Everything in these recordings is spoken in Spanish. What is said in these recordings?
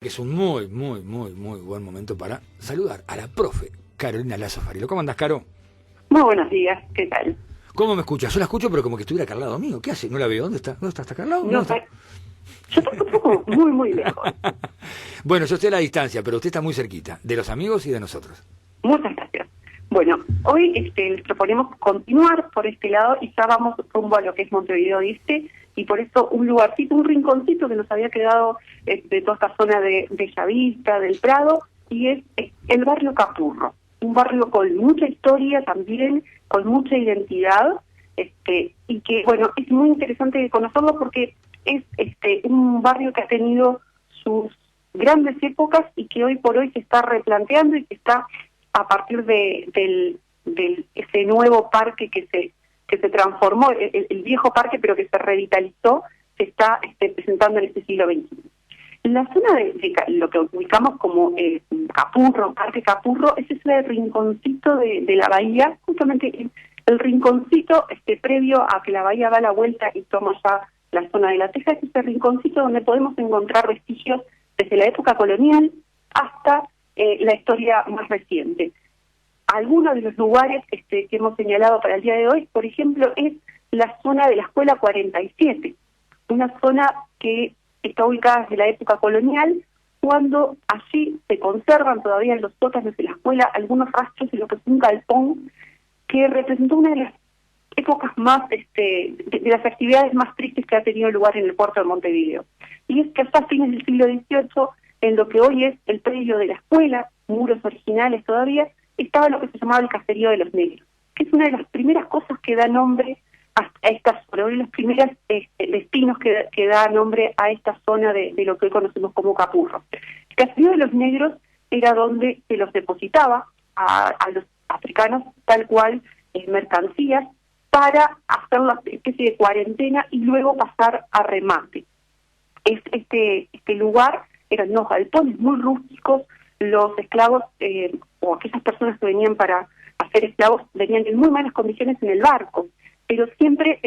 Es un muy buen momento para saludar a la profe Carolina Lazo Farilo. ¿Cómo andás, Caro? Muy buenos días, ¿qué tal? ¿Cómo me escuchas? Yo la escucho, pero como que estuviera acá al lado mío. ¿Qué hace? ¿No la veo? ¿Dónde está? ¿Dónde está? ¿Está acá al lado? No ¿Dónde sé, yo estoy un poco muy lejos. está? Bueno, yo estoy a la distancia, pero usted está muy cerquita, de los amigos y de nosotros. Muchas gracias. Bueno, hoy les proponemos continuar por este lado y ya vamos rumbo a lo que es Montevideo Este, y por eso un lugarcito, un rinconcito que nos había quedado de toda esta zona de Bellavista, del Prado, y es el barrio Capurro, un barrio con mucha historia también, con mucha identidad, y que, bueno, es muy interesante conocerlo porque es un barrio que ha tenido sus grandes épocas y que hoy por hoy se está replanteando y que está a partir de ese nuevo parque que se transformó, el viejo parque pero que se revitalizó, se está presentando en este siglo XXI. La zona de lo que ubicamos como Capurro, Parque Capurro, es ese rinconcito de la bahía, justamente el rinconcito previo a que la bahía da la vuelta y toma ya la zona de la Teja, es ese rinconcito donde podemos encontrar vestigios desde la época colonial hasta la historia más reciente. Algunos de los lugares que hemos señalado para el día de hoy, por ejemplo, es la zona de la Escuela 47, una zona que está ubicada desde la época colonial, cuando allí se conservan todavía en los sótanos de la escuela algunos rastros de lo que es un galpón que representó una de las épocas más, de las actividades más tristes que ha tenido lugar en el puerto de Montevideo. Y es que hasta fines del siglo XVIII, en lo que hoy es el predio de la escuela, muros originales todavía, estaba lo que se llamaba el caserío de los negros, que es una de las primeras cosas que da nombre a esta zona, uno de los primeros destinos que da nombre a esta zona de lo que hoy conocemos como Capurro. El caserío de los negros era donde se los depositaba a los africanos, tal cual, mercancías, para hacer una especie de cuarentena y luego pasar a remate. Este lugar eran unos galpones muy rústicos, los esclavos o aquellas personas que venían para hacer esclavos venían en muy malas condiciones en el barco, pero siempre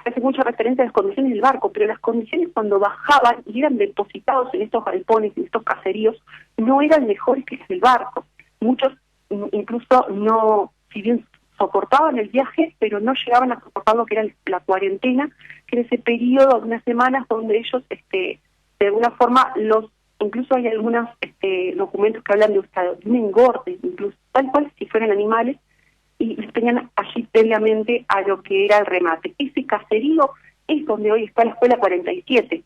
hace mucha referencia a las condiciones del barco, pero las condiciones cuando bajaban y eran depositados en estos galpones, en estos caseríos, no eran mejores que las del barco. Muchos incluso no, si bien soportaban el viaje, pero no llegaban a soportar lo que era la cuarentena, que era ese periodo de unas semanas donde ellos, de alguna forma, incluso hay algunos documentos que hablan de un engorde, incluso tal cual si fueran animales, y les tenían allí previamente a lo que era el remate. Ese caserío es donde hoy está la Escuela 47,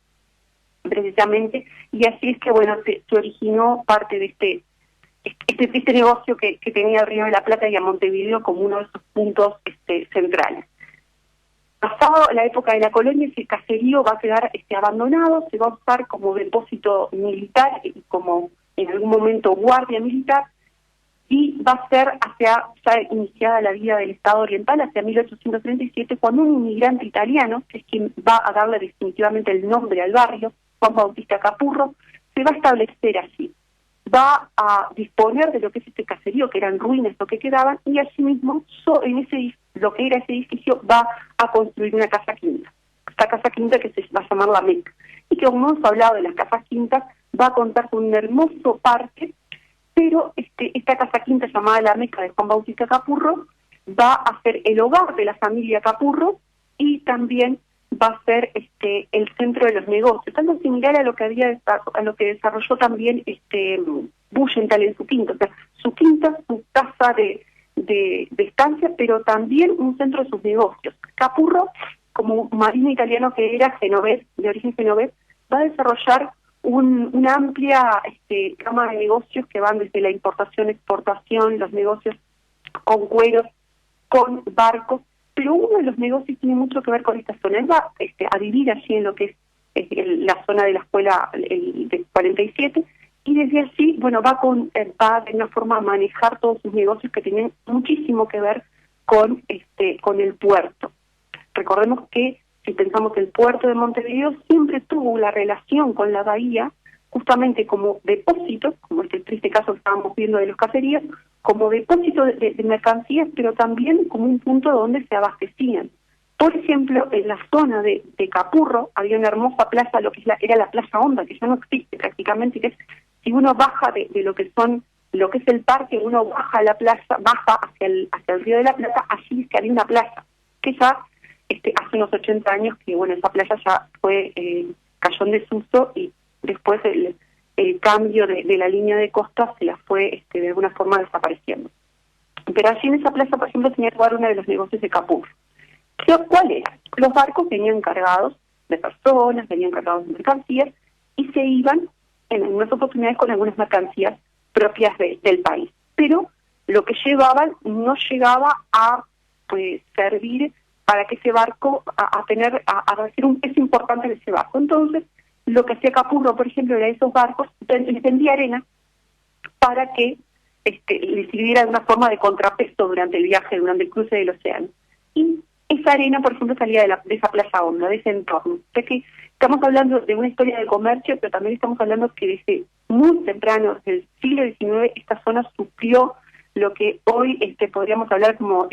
precisamente, y así es que, bueno, se originó parte de este negocio que tenía el Río de la Plata y a Montevideo como uno de esos puntos centrales. Pasado la época de la colonia, ese caserío va a quedar abandonado, se va a usar como depósito militar y como en algún momento guardia militar, y va a ser ya iniciada la vida del Estado Oriental, hacia 1837, cuando un inmigrante italiano, que es quien va a darle definitivamente el nombre al barrio, Juan Bautista Capurro, se va a establecer allí. Va a disponer de lo que es este caserío, que eran ruinas lo que quedaban, y asimismo lo que era ese edificio va a construir una casa quinta. Esta casa quinta que se va a llamar La Meca. Y que como hemos hablado de las casas quintas, va a contar con un hermoso parque, pero esta casa quinta llamada La Meca de Juan Bautista Capurro va a ser el hogar de la familia Capurro y también va a ser el centro de los negocios, algo similar a lo que desarrolló también Buyental en su quinta, o sea, su quinta, su casa de estancia, pero también un centro de sus negocios. Capurro, como marino italiano que era genovés, de origen genovés, va a desarrollar una amplia gama de negocios que van desde la importación, exportación, los negocios con cueros, con barcos, pero uno de los negocios tiene mucho que ver con esta zona. Él va a vivir allí en lo que es la zona de la escuela de 47, y desde allí, bueno, va de una forma a manejar todos sus negocios que tenían muchísimo que ver con el puerto. Recordemos que si pensamos que el puerto de Montevideo siempre tuvo la relación con la bahía, justamente como depósito, como este triste caso que estábamos viendo de los caseríos, como depósito de mercancías, pero también como un punto donde se abastecían. Por ejemplo, en la zona de Capurro había una hermosa plaza, lo que era la Plaza Honda, que ya no existe prácticamente, que es, si uno baja de lo que es el parque, uno baja a la plaza, baja hacia el Río de la Plata, allí es que había una plaza, que ya hace unos 80 años que, bueno, esa playa ya fue, cayó en desuso, y después el cambio de la línea de costa se la fue de alguna forma desapareciendo. Pero allí en esa plaza, por ejemplo, tenía lugar uno de los negocios de Capurro. ¿Cuál era? Los barcos venían cargados de personas, venían cargados de mercancías, y se iban en algunas oportunidades con algunas mercancías propias del país. Pero lo que llevaban no llegaba a servir para que ese barco, a recibir un peso importante de ese barco. Entonces, lo que hacía Capurro, por ejemplo, era esos barcos, les vendía arena para que les sirviera de una forma de contrapeso durante el viaje, durante el cruce del océano. Y esa arena, por ejemplo, salía de esa Plaza Honda, de ese entorno. O sea que estamos hablando de una historia de comercio, pero también estamos hablando que desde muy temprano, desde el siglo XIX, esta zona sufrió lo que hoy podríamos hablar como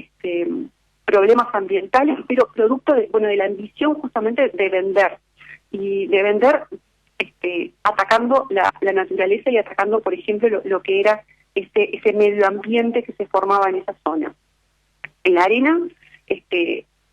problemas ambientales, pero producto de la ambición justamente de vender, y de vender atacando la naturaleza y atacando, por ejemplo, lo que era ese medio ambiente que se formaba en esa zona. En la arena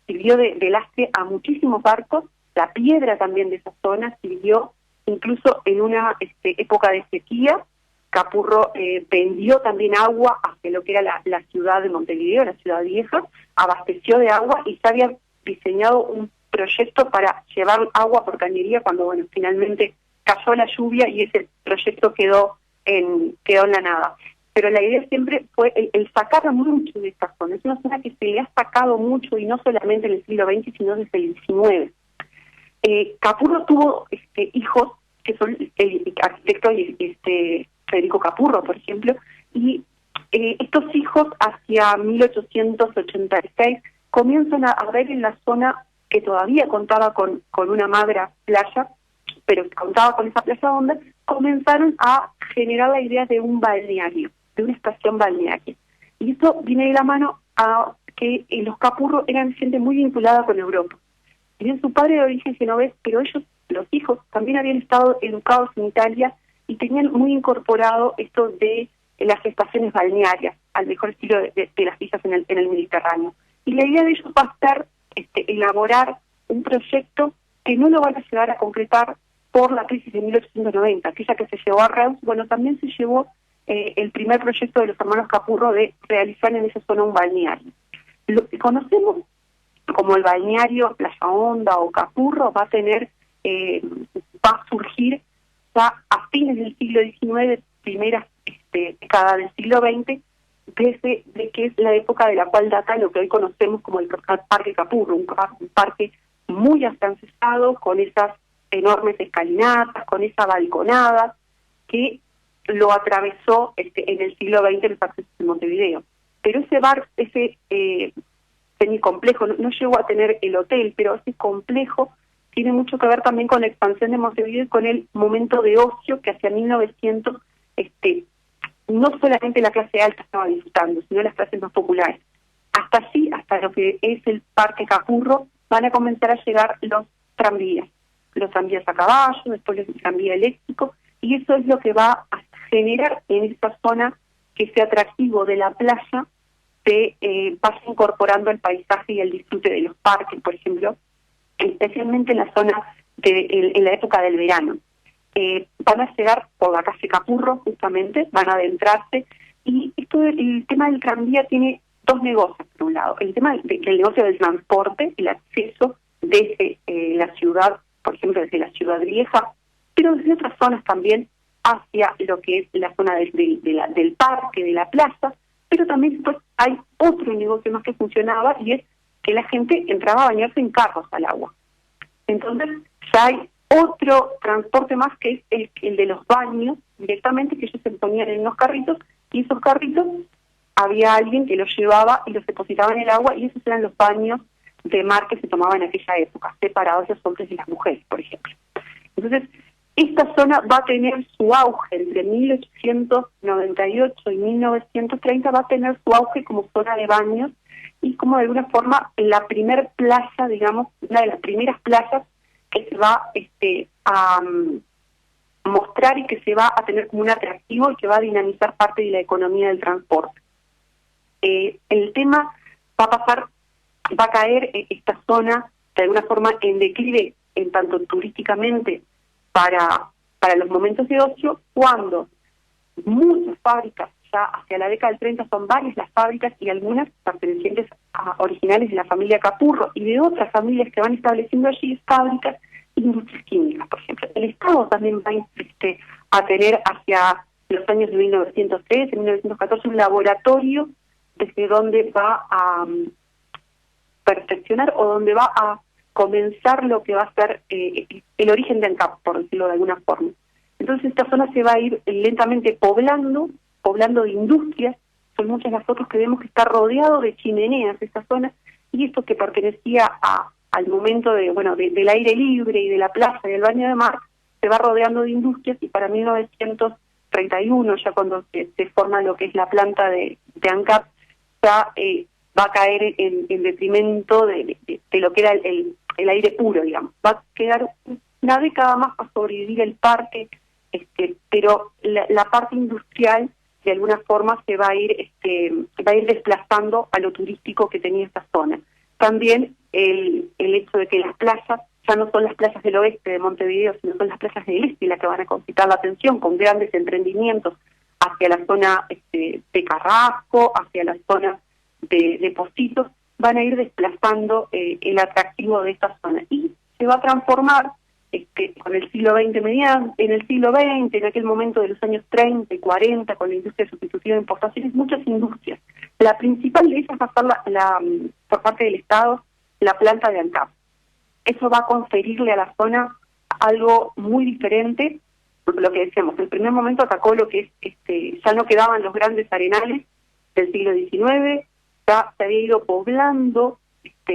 sirvió de lastre a muchísimos barcos, la piedra también de esa zona sirvió incluso en una época de sequía. Capurro vendió también agua hacia lo que era la ciudad de Montevideo, la ciudad vieja, abasteció de agua, y se había diseñado un proyecto para llevar agua por cañería cuando, bueno, finalmente cayó la lluvia y ese proyecto quedó en la nada. Pero la idea siempre fue el sacar mucho de esta zona. Es una zona que se le ha sacado mucho, y no solamente en el siglo XX, sino desde el XIX. Capurro tuvo hijos, que son el arquitecto Federico Capurro, por ejemplo, y estos hijos hacia 1886 comienzan a ver en la zona, que todavía contaba con una madre playa, pero que contaba con esa Plaza Honda, comenzaron a generar la idea de un balneario, de una estación balnearia. Y eso viene de la mano a que los Capurro eran gente muy vinculada con Europa. Tenían su padre de origen genovés, pero ellos, los hijos, también habían estado educados en Italia y tenían muy incorporado esto de las estaciones balnearias, al mejor estilo de las villas en el Mediterráneo. Y la idea de ellos va a ser elaborar un proyecto que no lo van a llegar a concretar por la crisis de 1890, aquella que se llevó a Reus. Bueno, también se llevó el primer proyecto de los hermanos Capurro de realizar en esa zona un balneario. Lo que conocemos como el balneario Plaza Honda o Capurro va a surgir ya a fines del siglo XIX, primeras décadas del siglo XX, de que es la época de la cual data lo que hoy conocemos como el Parque Capurro, un parque muy afrancesado, con esas enormes escalinatas, con esa balconada que lo atravesó en el siglo XX los accesos de Montevideo. Pero ese semicomplejo no llegó a tener el hotel, pero ese complejo tiene mucho que ver también con la expansión de Montevideo y con el momento de ocio que hacia 1900 no solamente la clase alta estaba disfrutando, sino las clases más populares. Hasta lo que es el Parque Capurro, van a comenzar a llegar los tranvías a caballo, después el tranvía eléctrico, y eso es lo que va a generar en esta zona que ese atractivo de la playa se vaya incorporando al paisaje y al disfrute de los parques, por ejemplo, especialmente en la zona en la época del verano. Van a llegar por la calle Capurro, justamente, van a adentrarse, y el tema del tranvía tiene dos negocios, por un lado. El tema del negocio del transporte, el acceso desde la ciudad, por ejemplo, desde la ciudad vieja, pero desde otras zonas también hacia lo que es la zona del parque, de la plaza, pero también después hay otro negocio más que funcionaba, y es que la gente entraba a bañarse en carros al agua. Entonces ya hay otro transporte más, que es el de los baños, directamente, que ellos se ponían en unos carritos, y esos carritos había alguien que los llevaba y los depositaba en el agua, y esos eran los baños de mar que se tomaban en aquella época, separados los hombres y las mujeres, por ejemplo. Entonces, esta zona va a tener su auge entre 1898 y 1930, va a tener su auge como zona de baños, y como de alguna forma la primer plaza, digamos, una de las primeras plazas que se va a mostrar y que se va a tener como un atractivo y que va a dinamizar parte de la economía del transporte. El tema va a caer esta zona de alguna forma en declive, en tanto turísticamente para los momentos de ocio, cuando muchas fábricas, ya hacia la década del 30 son varias las fábricas y algunas pertenecientes a originales de la familia Capurro y de otras familias que van estableciendo allí fábricas, industrias químicas, por ejemplo. El Estado también va a tener hacia los años de 1913, 1914 un laboratorio desde donde va a perfeccionar o donde va a comenzar lo que va a ser el origen de ANCAP, por decirlo de alguna forma. Entonces esta zona se va a ir lentamente poblando de industrias. Son muchas las fotos que vemos que está rodeado de chimeneas esta zona, y esto que pertenecía al momento del aire libre y de la plaza y del baño de mar, se va rodeando de industrias, y para 1931, ya cuando se forma lo que es la planta de ANCAP, ya va a caer en detrimento de lo que era el aire puro, digamos. Va a quedar una década más para sobrevivir el parque, pero la parte industrial de alguna forma se va a ir desplazando a lo turístico que tenía esta zona. También el hecho de que las plazas ya no son las plazas del oeste de Montevideo, sino son las plazas del este las que van a concitar la atención, con grandes emprendimientos hacia la zona de Carrasco, hacia la zona de Positos, van a ir desplazando el atractivo de esta zona, y se va a transformar con el siglo XX en el siglo XX, en aquel momento de los años 30 y 40, con la industria sustitutiva de importaciones, muchas industrias. La principal de ellas va a ser por parte del Estado, la planta de ANCAP. Eso va a conferirle a la zona algo muy diferente, porque lo que decíamos, en el primer momento atacó lo que es, ya no quedaban los grandes arenales del siglo XIX, ya se había ido poblando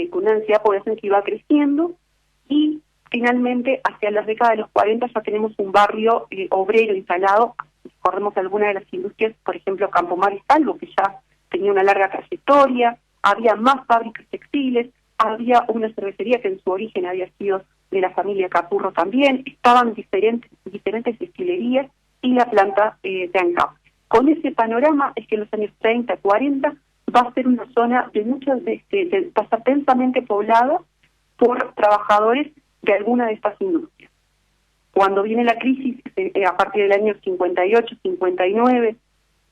con una densidad de población que iba creciendo, y finalmente hacia las décadas de los 40 ya tenemos un barrio obrero instalado. Recordemos algunas de las industrias, por ejemplo Campomar y Salvo, que ya tenía una larga trayectoria, había más fábricas textiles, había una cervecería que en su origen había sido de la familia Capurro también, estaban diferentes destilerías y la planta de ANCAP. Con ese panorama es que en los años 30, 40 va a ser una zona de muchos va a estar densamente poblada por trabajadores de alguna de estas industrias. Cuando viene la crisis, a partir del año 58, 59,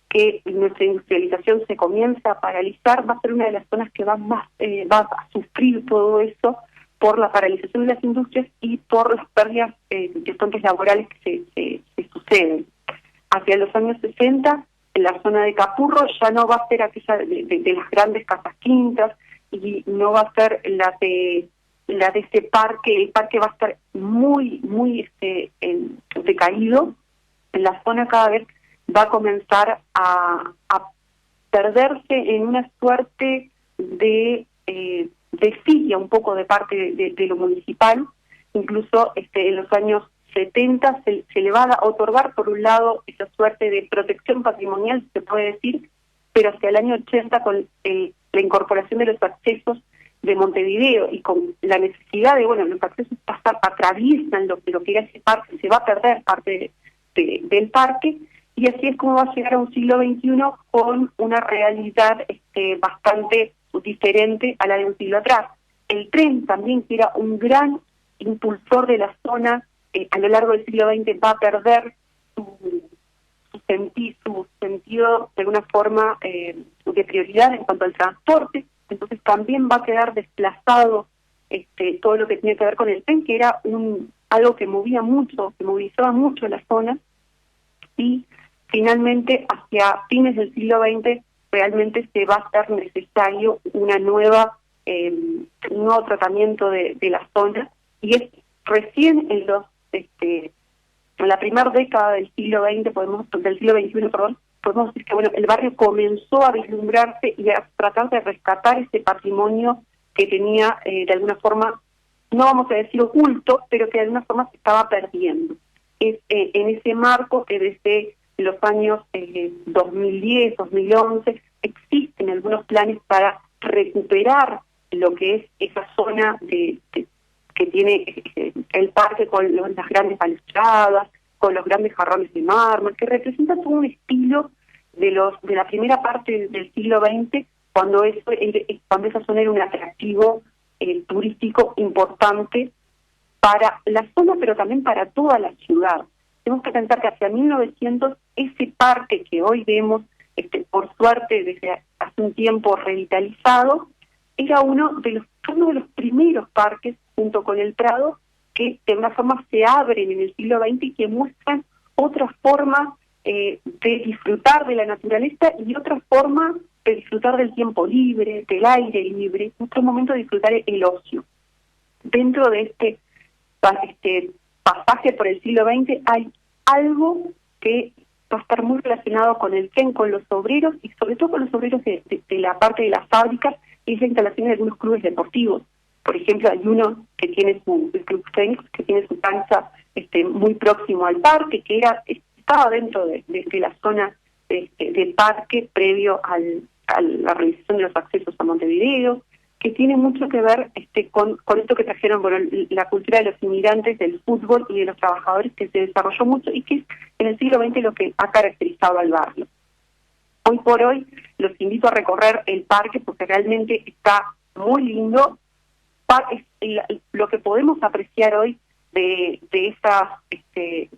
que nuestra industrialización se comienza a paralizar, va a ser una de las zonas que va a sufrir todo eso por la paralización de las industrias y por las pérdidas de fuentes laborales que se suceden. Hacia los años 60, en la zona de Capurro ya no va a ser aquella de las grandes casas quintas, y no va a ser la de ese parque. El parque va a estar muy decaído. La zona cada vez va a comenzar a perderse en una suerte de desidia un poco de parte de lo municipal. Incluso en los años 70 se le va a otorgar, por un lado, esa suerte de protección patrimonial, se puede decir, pero hacia el año 80, con la incorporación de los accesos de Montevideo y con la necesidad de, los accesos atraviesan lo que era ese parque, se va a perder parte del parque, y así es como va a llegar a un siglo XXI con una realidad bastante diferente a la de un siglo atrás. El tren también, que era un gran impulsor de la zona, a lo largo del siglo XX va a perder su sentido de alguna forma de prioridad en cuanto al transporte. Entonces también va a quedar desplazado todo lo que tiene que ver con el tren, que era algo que movilizaba mucho la zona, y finalmente hacia fines del siglo XX realmente se va a hacer necesario un nuevo tratamiento de la zona, y es recién en la primera década del siglo XX, del siglo XXI, podemos decir que el barrio comenzó a vislumbrarse y a tratar de rescatar ese patrimonio que tenía de alguna forma, no vamos a decir oculto, pero que de alguna forma se estaba perdiendo. Es en ese marco que desde los años 2010, 2011 existen algunos planes para recuperar lo que es esa zona que tiene el parque con las grandes balustradas, con los grandes jarrones de mármol, que representa todo un estilo de la primera parte del siglo XX, cuando esa zona era un atractivo turístico importante para la zona, pero también para toda la ciudad. Tenemos que pensar que hacia 1900 ese parque que hoy vemos, por suerte desde hace un tiempo revitalizado, era uno de los primeros parques, junto con el Prado, que de una forma se abren en el siglo XX y que muestran otra forma de disfrutar de la naturaleza y otra forma de disfrutar del tiempo libre, del aire libre, otro momento de disfrutar el ocio. Dentro de este pasaje por el siglo XX hay algo que va a estar muy relacionado con el Ken, con los obreros y sobre todo con los obreros de la parte de las fábricas y la instalación de algunos clubes deportivos. Por ejemplo, hay uno que tiene el Club Fénix, que tiene su cancha muy próximo al parque, que estaba dentro de la zona del parque previo a la realización de los accesos a Montevideo, que tiene mucho que ver con esto que trajeron, la cultura de los inmigrantes, del fútbol y de los trabajadores, que se desarrolló mucho y que es en el siglo XX lo que ha caracterizado al barrio. Hoy por hoy los invito a recorrer el parque porque realmente está muy lindo. Lo que podemos apreciar hoy de esa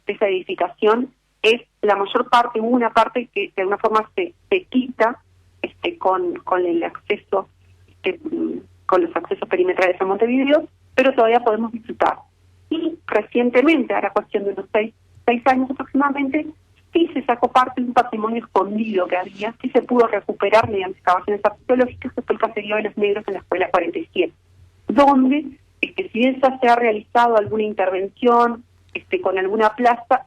edificación es la mayor parte, una parte que de alguna forma se quita con el acceso, con los accesos perimetrales a Montevideo, pero todavía podemos disfrutar. Y recientemente, ahora cuestión de unos 6 años aproximadamente, sí se sacó parte de un patrimonio escondido que había, sí se pudo recuperar mediante excavaciones arqueológicas, que fue el caserío de los negros en la Escuela 47, donde, si bien ya se ha realizado alguna intervención con alguna plaza,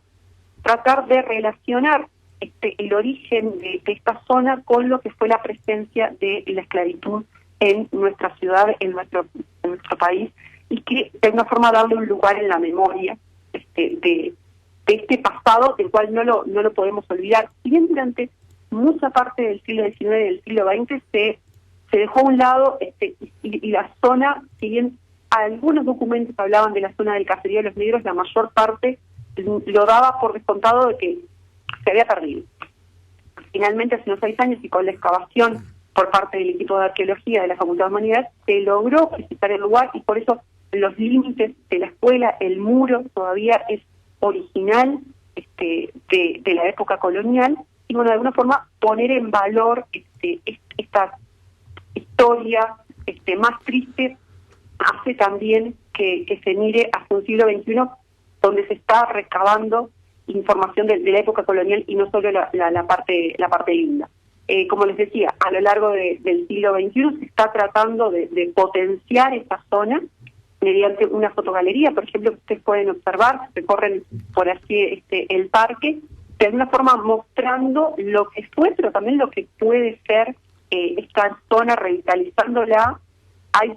tratar de relacionar el origen de esta zona con lo que fue la presencia de la esclavitud en nuestra ciudad, en nuestro país, y que de alguna forma darle un lugar en la memoria de este pasado, del cual no lo podemos olvidar. Si bien durante mucha parte del siglo XIX y del siglo XX se dejó a un lado y la zona, si bien algunos documentos hablaban de la zona del caserío de los negros, la mayor parte lo daba por descontado de que se había perdido. Finalmente, hace unos 6 años y con la excavación por parte del equipo de arqueología de la Facultad de Humanidades, se logró precisar el lugar y por eso los límites de la escuela, el muro todavía es original de la época colonial y bueno, de alguna forma poner en valor esta historia más triste hace también que se mire hacia un siglo XXI donde se está recabando información de la época colonial y no solo la parte linda. Como les decía, a lo largo del siglo XXI se está tratando de potenciar esta zona mediante una fotogalería, por ejemplo, que ustedes pueden observar, recorren por así el parque, de alguna forma mostrando lo que fue, pero también lo que puede ser esta zona, revitalizándola. Hay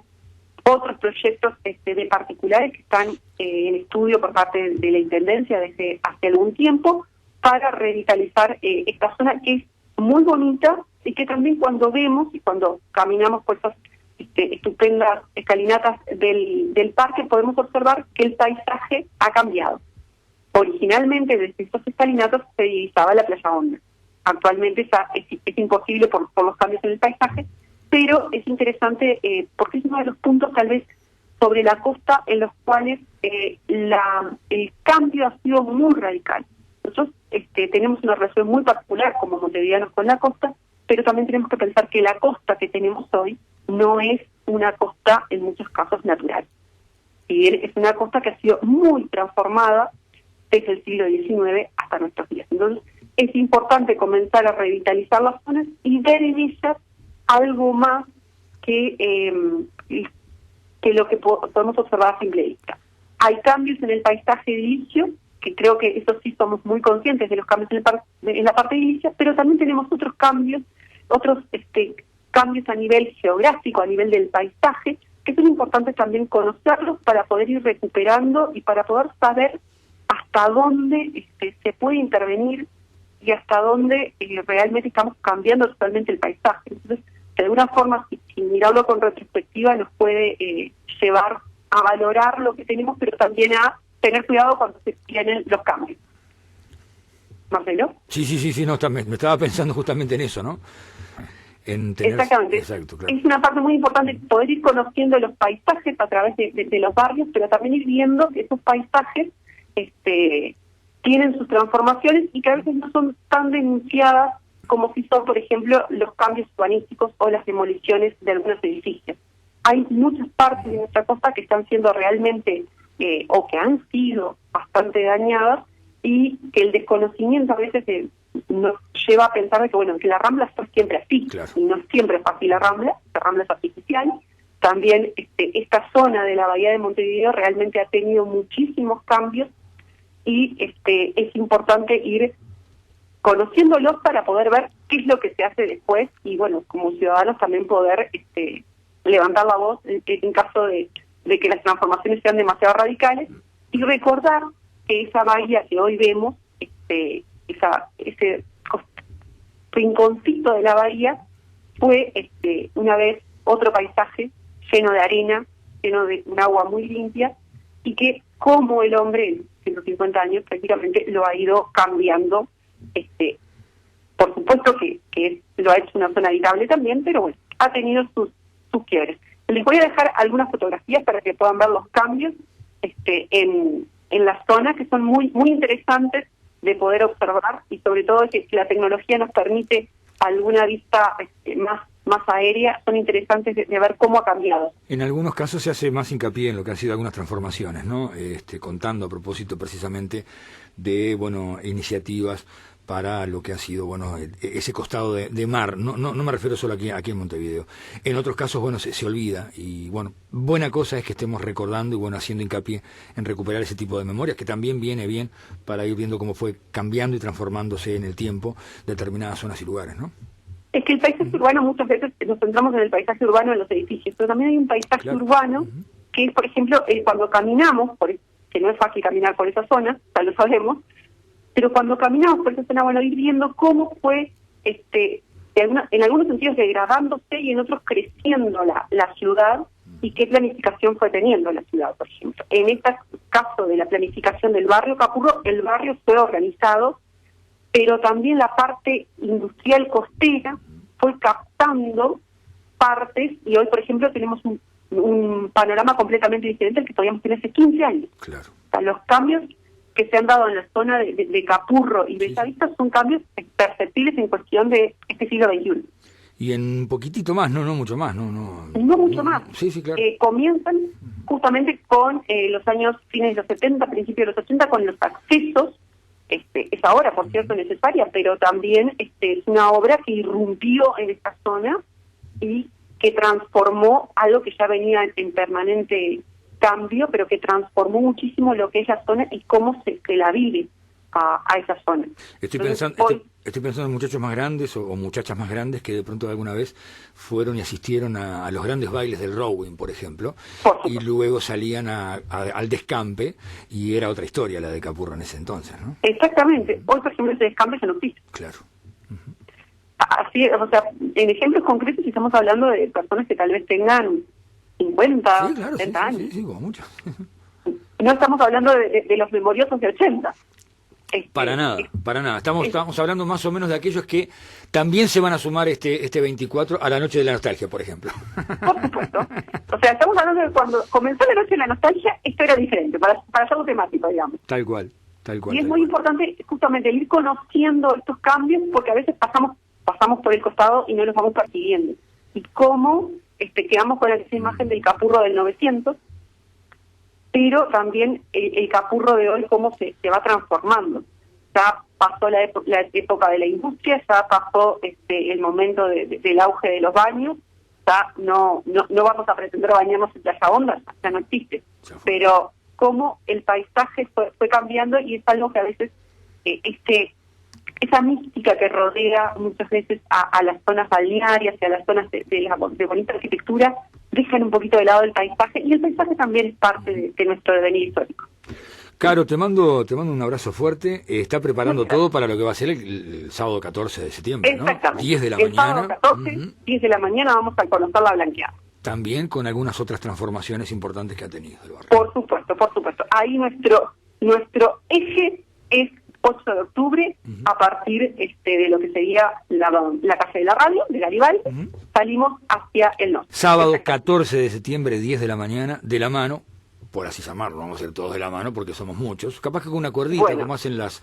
otros proyectos de particulares que están en estudio por parte de la Intendencia desde hace algún tiempo para revitalizar esta zona que es muy bonita y que también cuando vemos y cuando caminamos por esas estupendas escalinatas del parque podemos observar que el paisaje ha cambiado. Originalmente desde estos escalinatos se divisaba la playa Honda. Actualmente es imposible por los cambios en el paisaje, pero es interesante porque es uno de los puntos tal vez sobre la costa en los cuales el cambio ha sido muy radical. Nosotros tenemos una relación muy particular como montevideanos con la costa, pero también tenemos que pensar que la costa que tenemos hoy no es una costa en muchos casos natural. Y es una costa que ha sido muy transformada desde el siglo XIX hasta nuestros días. Entonces es importante comenzar a revitalizar las zonas y ver en ellas algo más que lo que podemos observar a simple vista. Hay cambios en el paisaje edilicio, que creo que eso sí somos muy conscientes de los cambios en la parte edilicia, pero también tenemos otros cambios a nivel geográfico, a nivel del paisaje, que son importantes también conocerlos para poder ir recuperando y para poder saber hasta dónde se puede intervenir y hasta dónde realmente estamos cambiando totalmente el paisaje. Entonces, de alguna forma, si si mirarlo con retrospectiva nos puede llevar a valorar lo que tenemos, pero también a tener cuidado cuando se tienen los cambios. ¿Marcelo? Sí, no, me estaba pensando justamente en eso, ¿no? En tener... Exactamente. Exacto, claro. Es una parte muy importante poder ir conociendo los paisajes a través de los barrios, pero también ir viendo que esos paisajes tienen sus transformaciones y que a veces no son tan denunciadas como si son, por ejemplo, los cambios urbanísticos o las demoliciones de algunos edificios. Hay muchas partes de nuestra costa que están siendo realmente, o que han sido bastante dañadas, y que el desconocimiento a veces nos lleva a pensar de que, bueno, que la Rambla fue siempre así, claro. Y no siempre fue así la Rambla es artificial. También esta zona de la Bahía de Montevideo realmente ha tenido muchísimos cambios, y es importante ir conociéndolos para poder ver qué es lo que se hace después, y bueno, como ciudadanos también poder levantar la voz en caso de que las transformaciones sean demasiado radicales, y recordar que esa bahía que hoy vemos, ese rinconcito de la bahía, fue una vez otro paisaje lleno de arena, lleno de un agua muy limpia, y que como el hombre en 150 años prácticamente lo ha ido cambiando. Por supuesto que lo ha hecho una zona habitable también, pero bueno, ha tenido sus quiebres. Les voy a dejar algunas fotografías para que puedan ver los cambios en la zona, que son muy muy interesantes de poder observar, y sobre todo que la tecnología nos permite alguna vista más aérea. Son interesantes de ver cómo ha cambiado. En algunos casos se hace más hincapié en lo que han sido algunas transformaciones, ¿no? Contando a propósito precisamente de, bueno, iniciativas para lo que ha sido, bueno, ese costado de mar. No me refiero solo aquí en Montevideo. En otros casos, bueno, se olvida, y bueno, buena cosa es que estemos recordando y, bueno, haciendo hincapié en recuperar ese tipo de memorias, que también viene bien para ir viendo cómo fue cambiando y transformándose en el tiempo determinadas zonas y lugares, ¿no? Es que el paisaje urbano, muchas veces nos centramos en el paisaje urbano en los edificios, pero también hay un paisaje claro. urbano que es, por ejemplo, cuando caminamos, que no es fácil caminar por esa zona, ya lo sabemos, pero cuando caminamos por esa zona, bueno, ir viendo cómo fue, en algunos sentidos degradándose y en otros creciendo la ciudad, y qué planificación fue teniendo la ciudad, por ejemplo. En este caso de la planificación del barrio Capurro, el barrio fue organizado, pero también la parte industrial costera fue captando partes, y hoy, por ejemplo, tenemos un panorama completamente diferente al que podíamos tener hace 15 años. Claro. O sea, los cambios que se han dado en la zona de Capurro y Bellavista son cambios perceptibles en cuestión de este siglo XXI. Y en un poquitito más, no mucho más, no mucho más. Sí, claro. Comienzan justamente con los años fines de los 70, principios de los 80, con los accesos. Es ahora, por cierto, necesaria, pero también es una obra que irrumpió en esta zona y que transformó algo que ya venía en permanente cambio, pero que transformó muchísimo lo que es la zona y cómo se la vive a esa zona. Estoy pensando en muchachos más grandes o muchachas más grandes que de pronto alguna vez fueron y asistieron a los grandes bailes del rowing, por ejemplo, y luego salían al descampe, y era otra historia la de Capurro en ese entonces, ¿no? Exactamente. Hoy, por ejemplo, ese descampe ya no existe. Claro. Así, o sea, en ejemplos concretos estamos hablando de personas que tal vez tengan 50, 70 años. Sí, como mucho. No estamos hablando de los memoriosos de 80. Para nada. Estamos hablando más o menos de aquellos que también se van a sumar este 24 a la Noche de la Nostalgia, por ejemplo. Por supuesto. O sea, estamos hablando de cuando comenzó la Noche de la Nostalgia, esto era diferente, para hacerlo temático, digamos. Tal cual. Y es muy importante justamente ir conociendo estos cambios, porque a veces pasamos por el costado y no los vamos persiguiendo. Y cómo quedamos con esa imagen del Capurro del 900, pero también el Capurro de hoy cómo se va transformando. Ya pasó la época de la industria, ya pasó el momento del auge de los baños, ya no vamos a pretender bañarnos en playa honda, ya no existe. Pero cómo el paisaje fue cambiando, y es algo que a veces esa mística que rodea muchas veces a las zonas balnearias y a las zonas de bonita arquitectura, dejan un poquito de lado el paisaje, y el paisaje también es parte de nuestro devenir histórico. Caro, te mando un abrazo fuerte. Está preparando todo para lo que va a ser el sábado 14 de septiembre, ¿no? Exactamente. 10 de la el mañana. Sábado 14, 10 de la mañana vamos a conocer la blanqueada. También con algunas otras transformaciones importantes que ha tenido el barrio. Por supuesto, por supuesto. Ahí nuestro eje es 8 de octubre, a partir de lo que sería la calle de la radio, de Garibaldi, salimos hacia el norte. Sábado 14 de septiembre, 10 de la mañana, de la mano, por así llamarlo, vamos a ser todos de la mano porque somos muchos, capaz que con una cuerdita, Bueno, como hacen las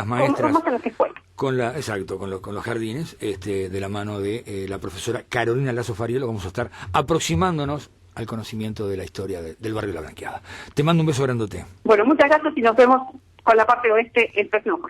maestras, como hacen las escuelas. exacto, con los jardines, de la mano de la profesora Carolina Lazo Fariolo, vamos a estar aproximándonos al conocimiento de la historia del barrio La Blanqueada. Te mando un beso grandote. Bueno, muchas gracias y nos vemos con la parte oeste el próximo jueves.